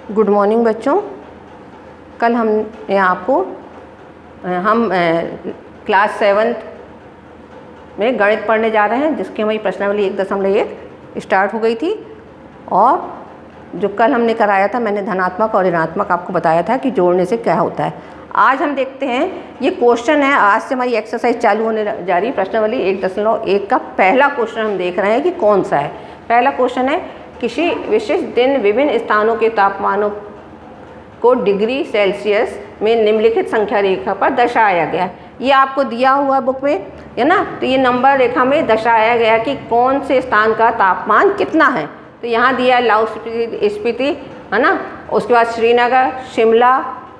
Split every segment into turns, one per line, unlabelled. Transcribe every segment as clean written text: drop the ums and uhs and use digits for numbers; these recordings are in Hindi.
गुड मॉर्निंग बच्चों। कल हम क्लास 7 में गणित पढ़ने जा रहे हैं, जिसकी हमारी प्रश्नावली 1.1 स्टार्ट हो गई थी। और जो कल हमने कराया था, मैंने धनात्मक और ऋणात्मक आपको बताया था कि जोड़ने से क्या होता है। आज हम देखते हैं, ये क्वेश्चन है, आज से हमारी एक्सरसाइज चालू होने जा रही है। प्रश्नावली 1.1 का पहला क्वेश्चन हम देख रहे हैं कि कौन सा है। पहला क्वेश्चन है, किसी विशिष्ट दिन विभिन्न स्थानों के तापमानों को डिग्री सेल्सियस में निम्नलिखित संख्या रेखा पर दर्शाया गया है। ये आपको दिया हुआ बुक में है ना, तो ये नंबर रेखा में दर्शाया गया कि कौन से स्थान का तापमान कितना है। तो यहाँ दिया है लाहौल स्पीति है ना, उसके बाद श्रीनगर, शिमला,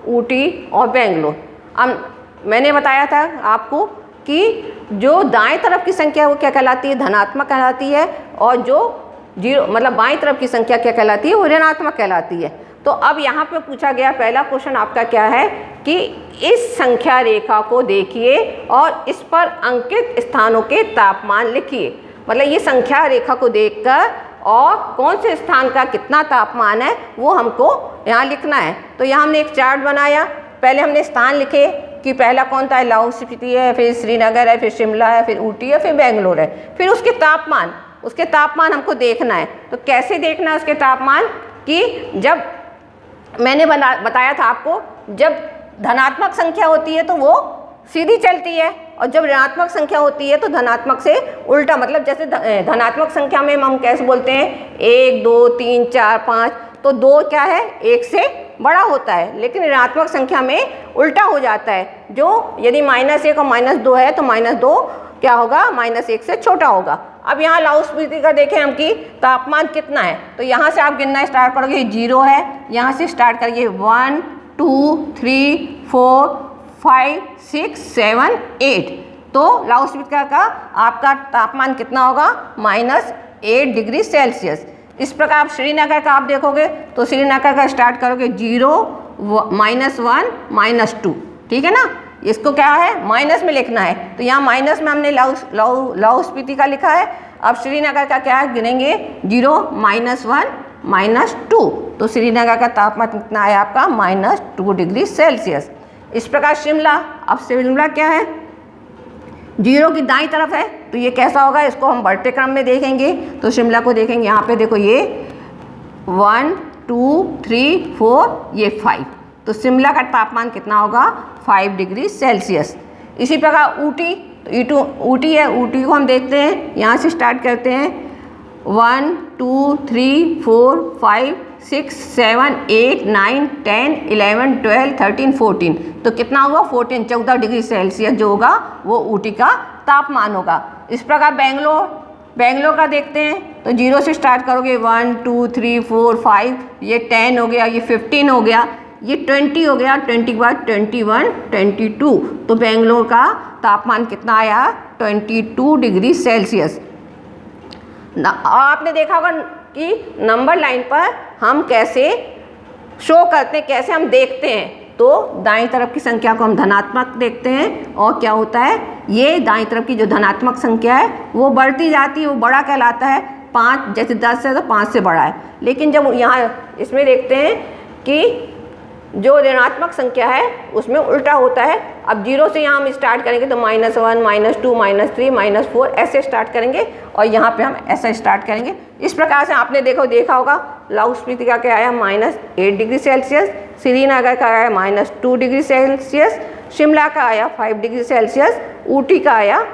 ऊटी और बेंगलोर। अब मैंने बताया था आपको कि जो दाएं तरफ की संख्या वो क्या कहलाती है, धनात्मक कहलाती है, और जो जीरो मतलब बाईं तरफ की संख्या क्या कहलाती है, वो ऋणात्मक कहलाती है। तो अब यहाँ पे पूछा गया, पहला क्वेश्चन आपका क्या है कि इस संख्या रेखा को देखिए और इस पर अंकित स्थानों के तापमान लिखिए। मतलब ये संख्या रेखा को देखकर और कौन से स्थान का कितना तापमान है वो हमको यहाँ लिखना है। तो यहाँ हमने एक चार्ट बनाया। पहले हमने स्थान लिखे कि पहला कौन था, लाहौल स्पीति है, फिर श्रीनगर है, फिर शिमला है, फिर ऊटी है, फिर बेंगलोर है। फिर उसके तापमान हमको देखना है। तो कैसे देखना है उसके तापमान, कि जब मैंने बताया था आपको, जब धनात्मक संख्या होती है तो वो सीधी चलती है, और जब ऋणात्मक संख्या होती है तो धनात्मक से उल्टा। मतलब जैसे धनात्मक संख्या में हम कैसे बोलते हैं, 1 2 3 4 5, तो 2 क्या है, 1 से बड़ा होता है। लेकिन ऋणात्मक संख्या में उल्टा हो जाता है। जो यदि -1 और -2 है तो -2 क्या होगा, -1 से छोटा होगा। अब यहाँ लाहौल स्पीति का देखें हम कि तापमान कितना है। तो यहाँ से आप गिनना स्टार्ट करोगे, 0 है, यहाँ से स्टार्ट करिए 1 2 3 4 5 6 7 8। तो लाहौल स्पीति का आपका तापमान कितना होगा, -8 डिग्री सेल्सियस। इस प्रकार आप श्रीनगर का आप देखोगे तो श्रीनगर का स्टार्ट करोगे 0 -1 -2, ठीक है ना। इसको क्या है, माइनस में लिखना है। तो यहाँ माइनस में हमने लाहौल स्पीति का लिखा है। अब श्रीनगर का क्या है, गिनेंगे 0 -1 -2। तो श्रीनगर का तापमान कितना है आपका, -2 डिग्री सेल्सियस। इस प्रकार शिमला, अब शिमला क्या है, 0 की दाईं तरफ है, तो ये कैसा होगा, इसको हम बढ़ते क्रम में देखेंगे। तो शिमला को देखेंगे, यहाँ पे देखो ये 1 2 3 4 ये 5। तो शिमला का तापमान कितना होगा, 5 डिग्री सेल्सियस। इसी प्रकार ऊटी, तो ऊटी है, ऊटी को हम देखते हैं, यहाँ से स्टार्ट करते हैं 1 2 3 4 5 6 7 8 9 10 11 12 13 14। तो कितना होगा, 14 डिग्री सेल्सियस जो होगा वो ऊटी का तापमान होगा। इस प्रकार बेंगलोर का देखते हैं, तो 0 से स्टार्ट करोगे 1 2 3 4 5, ये 10 हो गया, ये 15 हो गया, ये 20 हो गया, 20 के बाद 21 22। तो बेंगलोर का तापमान कितना आया, 22 डिग्री सेल्सियस। आपने देखा होगा कि नंबर लाइन पर हम कैसे शो करते हैं, कैसे हम देखते हैं। तो दाईं तरफ की संख्या को हम धनात्मक देखते हैं, और क्या होता है, ये दाईं तरफ की जो धनात्मक संख्या है वो बढ़ती जाती है, वो बड़ा कहलाता है। 5 जैसे 10 है तो 5 से बड़ा है। लेकिन जब यहाँ इसमें देखते हैं कि जो ऋणात्मक संख्या है उसमें उल्टा होता है। अब 0 से यहाँ हम स्टार्ट करेंगे तो -1 -2 -3 -4 ऐसे स्टार्ट करेंगे, और यहाँ पे हम ऐसा स्टार्ट करेंगे। इस प्रकार से आपने देखा होगा, लाहौल स्पीति का क्या आया, -8 डिग्री सेल्सियस, श्रीनगर का आया -2 डिग्री सेल्सियस, शिमला का आया 5 डिग्री सेल्सियस, ऊटी का आया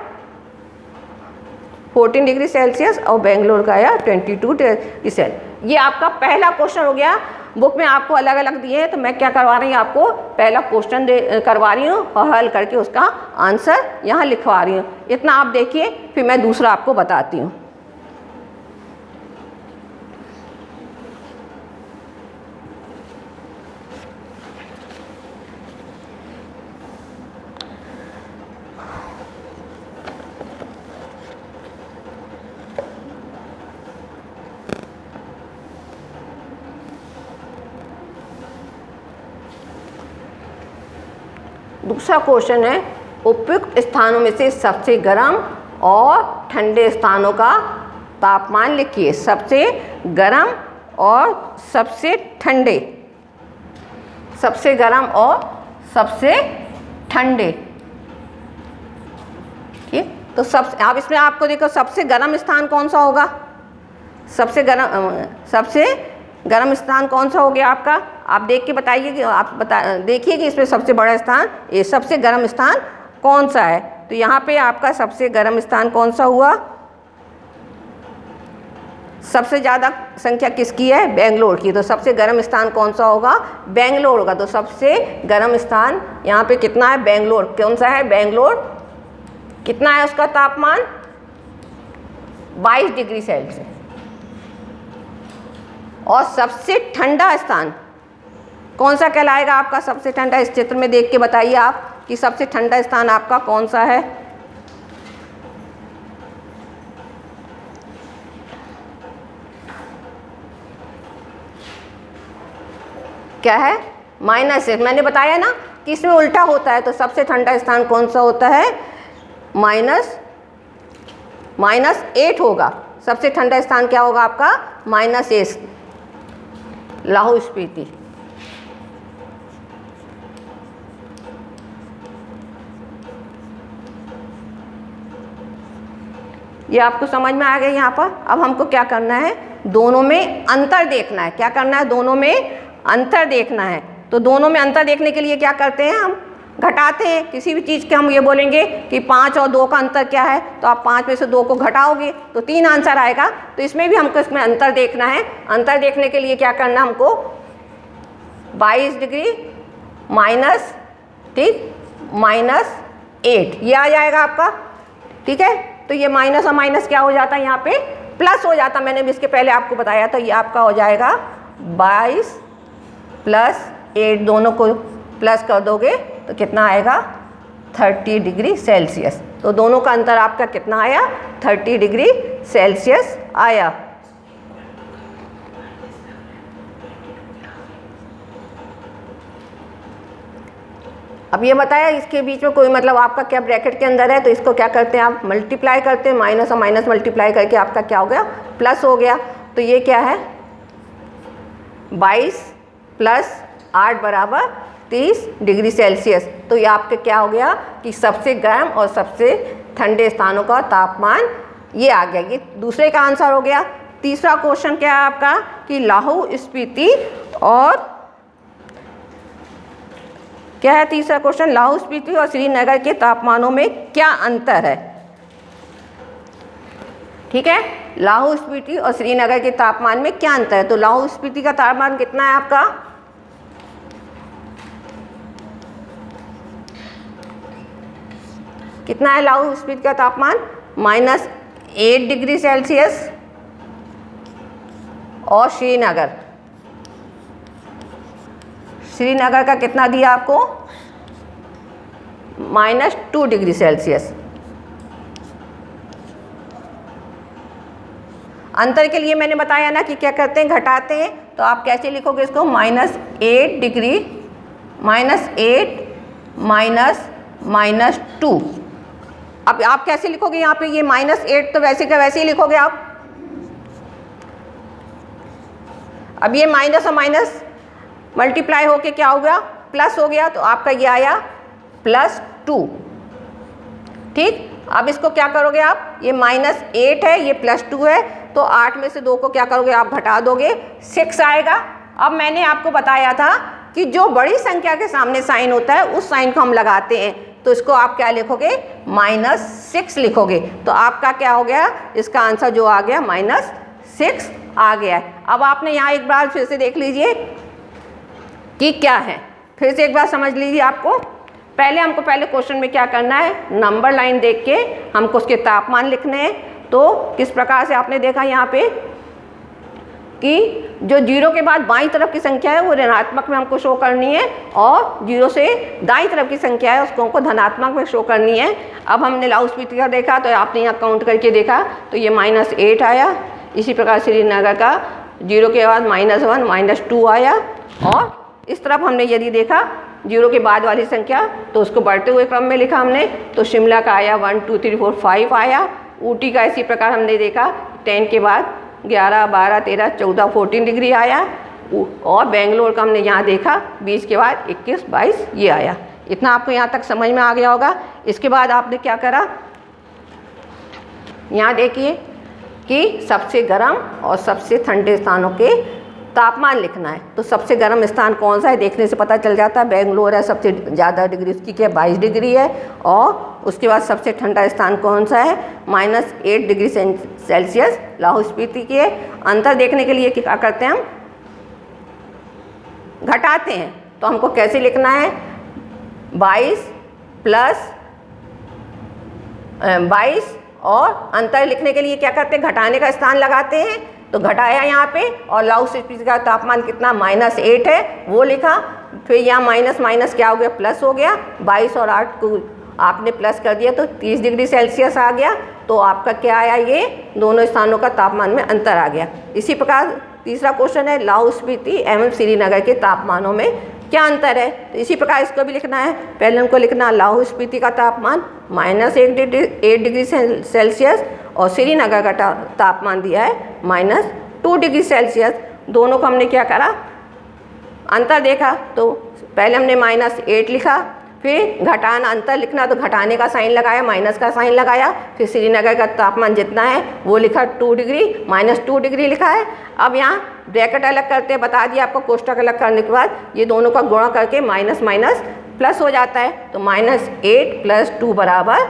14 डिग्री सेल्सियस, और बेंगलोर का आया 22 डिग्री सेल्सियस। ये आपका पहला क्वेश्चन हो गया। बुक में आपको अलग अलग दिए हैं, तो मैं क्या करवा रही हूँ, आपको पहला क्वेश्चन करवा रही हूँ और हल करके उसका आंसर यहाँ लिखवा रही हूँ। इतना आप देखिए, फिर मैं दूसरा आपको बताती हूँ। दूसरा क्वेश्चन है, उपयुक्त स्थानों में से सबसे गर्म और ठंडे स्थानों का तापमान लिखिए। सबसे गर्म और सबसे ठंडे सबसे गर्म और सबसे ठंडे। ठीक, तो अब इसमें आपको देखो सबसे गर्म स्थान कौन सा होगा, सबसे गर्म स्थान कौन सा हो गया आपका, आप देख के बताइए कि देखिए कि इसमें सबसे बड़ा स्थान, ये सबसे गर्म स्थान कौन सा है। तो यहाँ पे आपका सबसे गर्म स्थान कौन सा हुआ, सबसे ज़्यादा संख्या किसकी है, बेंगलोर की। तो सबसे गर्म स्थान कौन सा होगा, बेंगलोर होगा। तो सबसे गर्म स्थान यहाँ पे कितना है, बेंगलोर। कौन सा है, बेंगलोर। कितना है उसका तापमान, 22 डिग्री सेल्सियस। और सबसे ठंडा स्थान कौन सा कहलाएगा आपका, सबसे ठंडा, इस चित्र में देख के बताइए आप कि सबसे ठंडा स्थान आपका कौन सा है। क्या है, -6। मैंने बताया ना कि इसमें उल्टा होता है। तो सबसे ठंडा स्थान कौन सा होता है, -8 होगा। सबसे ठंडा स्थान क्या होगा आपका, -8, लाहौल स्पीति। ये आपको समझ में आ गया यहाँ पर। अब हमको क्या करना है, दोनों में अंतर देखना है। क्या करना है, दोनों में अंतर देखना है। तो दोनों में अंतर देखने के लिए क्या करते हैं, हम घटाते हैं। किसी भी चीज़ के हम ये बोलेंगे कि 5 और 2 का अंतर क्या है, तो आप 5 में से 2 को घटाओगे तो 3 आंसर आएगा। तो इसमें भी हमको इसमें अंतर देखना है। अंतर देखने के लिए क्या करना, हमको 22 डिग्री माइनस, ठीक, -8 ये आ जाएगा आपका। ठीक है, तो ये माइनस और माइनस क्या हो जाता है, यहाँ पे प्लस हो जाता। मैंने भी इसके पहले आपको बताया था। ये आपका हो जाएगा 22 + 8, दोनों को प्लस कर दोगे तो कितना आएगा, 30 डिग्री सेल्सियस। तो दोनों का अंतर आपका कितना आया, 30 डिग्री सेल्सियस आया। अब ये बताया इसके बीच में कोई मतलब आपका क्या ब्रैकेट के अंदर है, तो इसको क्या करते हैं आप, मल्टीप्लाई करते हैं। माइनस और माइनस मल्टीप्लाई करके आपका क्या हो गया, प्लस हो गया। तो ये क्या है, 22 + 8 = 30 डिग्री सेल्सियस। तो ये आपके क्या हो गया कि सबसे गर्म और सबसे ठंडे स्थानों का तापमान ये आ गया। ये दूसरे का आंसर हो गया। तीसरा क्वेश्चन क्या है आपका कि लाहौल स्पीति और क्या है, तीसरा क्वेश्चन, लाहौल स्पीति और श्रीनगर के तापमानों में क्या अंतर है। ठीक है, लाहौल स्पीति और श्रीनगर के तापमान में क्या अंतर है। तो लाहौल स्पीति का तापमान कितना है आपका, कितना है लाहौल स्पीति का तापमान, -8 डिग्री सेल्सियस। और श्रीनगर का कितना दिया आपको, -2 डिग्री सेल्सियस। अंतर के लिए मैंने बताया ना कि क्या करते हैं, घटाते हैं। तो आप कैसे लिखोगे इसको, -8 डिग्री, -8 - -2। अब आप कैसे लिखोगे यहाँ पे, ये -8 तो वैसे का वैसे ही लिखोगे आप। अब ये माइनस और माइनस मल्टीप्लाई होके क्या हो गया, प्लस हो गया। तो आपका ये आया +2। ठीक, अब इसको क्या करोगे आप, ये -8 है, ये +2 है। तो 8 में से 2 को क्या करोगे आप, घटा दोगे, 6 आएगा। अब मैंने आपको बताया था कि जो बड़ी संख्या के सामने साइन होता है उस साइन को हम लगाते हैं। तो इसको आप क्या लिखोगे, -6 लिखोगे। तो आपका क्या हो गया, इसका आंसर जो आ गया -6 आ गया है। अब आपने यहाँ एक बार फिर से देख लीजिए कि क्या है, फिर से एक बार समझ लीजिए। आपको पहले क्वेश्चन में क्या करना है, नंबर लाइन देख के हमको उसके तापमान लिखने हैं। तो किस प्रकार से आपने देखा यहाँ पे कि जो 0 के बाद बाईं तरफ की संख्या है वो ऋणात्मक में हमको शो करनी है, और 0 से दाईं तरफ की संख्या है उसको हमको धनात्मक में शो करनी है। अब हमने लाहौल स्पीति का देखा तो आपने यहाँ काउंट करके देखा तो ये -8 आया। इसी प्रकार श्रीनगर का 0 के बाद -1 - 2 आया। और इस तरफ हमने यदि देखा 0 के बाद वाली संख्या तो उसको बढ़ते हुए क्रम में लिखा हमने। तो शिमला का आया 1 2 3 4 5 आया। ऊटी का इसी प्रकार हमने देखा 10 के बाद 11 12 13 14 14 डिग्री आया। और बेंगलोर का हमने यहाँ देखा 20 के बाद 21, 22 ये आया। इतना आपको यहाँ तक समझ में आ गया होगा। इसके बाद आपने क्या करा, यहाँ देखिए कि सबसे गर्म और सबसे ठंडे स्थानों के तापमान लिखना है। तो सबसे गर्म स्थान कौन सा है देखने से पता चल जाता है, बेंगलोर है, सबसे ज़्यादा डिग्री उसकी क्या 22 डिग्री है। और उसके बाद सबसे ठंडा स्थान कौन सा है, -8 डिग्री सेल्सियस लाहौल स्पीति की है। अंतर देखने के लिए क्या करते हैं, हम घटाते हैं। तो हमको कैसे लिखना है, 22 प्लस 22 और अंतर लिखने के लिए क्या करते हैं, घटाने का स्थान लगाते हैं। तो घटाया यहाँ पे और लाहौल स्पीति का तापमान कितना -8 है वो लिखा। फिर यहाँ माइनस माइनस क्या हो गया, प्लस हो गया। 22 और 8 को आपने प्लस कर दिया तो 30 डिग्री सेल्सियस आ गया। तो आपका क्या आया, ये दोनों स्थानों का तापमान में अंतर आ गया। इसी प्रकार तीसरा क्वेश्चन है, लाहौल स्पीति एवं श्रीनगर के तापमानों में क्या अंतर है। तो इसी प्रकार इसको भी लिखना है। पहले हमको लिखना लाहौल स्पीति का तापमान -8 डिग्री सेल्सियस और श्रीनगर का तापमान दिया है -2 डिग्री सेल्सियस। दोनों को हमने क्या करा, अंतर देखा। तो पहले हमने -8 लिखा, फिर घटाना अंतर लिखना तो घटाने का साइन लगाया, माइनस का साइन लगाया। फिर श्रीनगर का तापमान जितना है वो लिखा 2 डिग्री, -2 डिग्री लिखा है। अब यहाँ ब्रैकेट अलग करते हैं, बता दिया आपको। कोष्टक अलग करने के बाद ये दोनों का गुणा करके माइनस माइनस प्लस हो जाता है। तो -8 + 2 बराबर,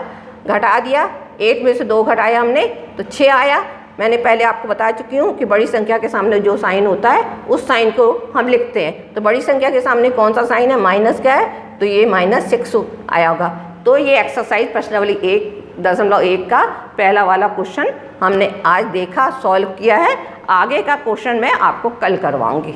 घटा दिया, 8 में से 2 घटाया हमने तो 6 आया। मैंने पहले आपको बता चुकी हूँ कि बड़ी संख्या के सामने जो साइन होता है उस साइन को हम लिखते हैं। तो बड़ी संख्या के सामने कौन सा साइन है, माइनस का है, तो ये -6 आया होगा। तो ये एक्सरसाइज प्रश्नावली 1.1 का पहला वाला क्वेश्चन हमने आज देखा, सॉल्व किया है। आगे का क्वेश्चन मैं आपको कल करवाऊँगी।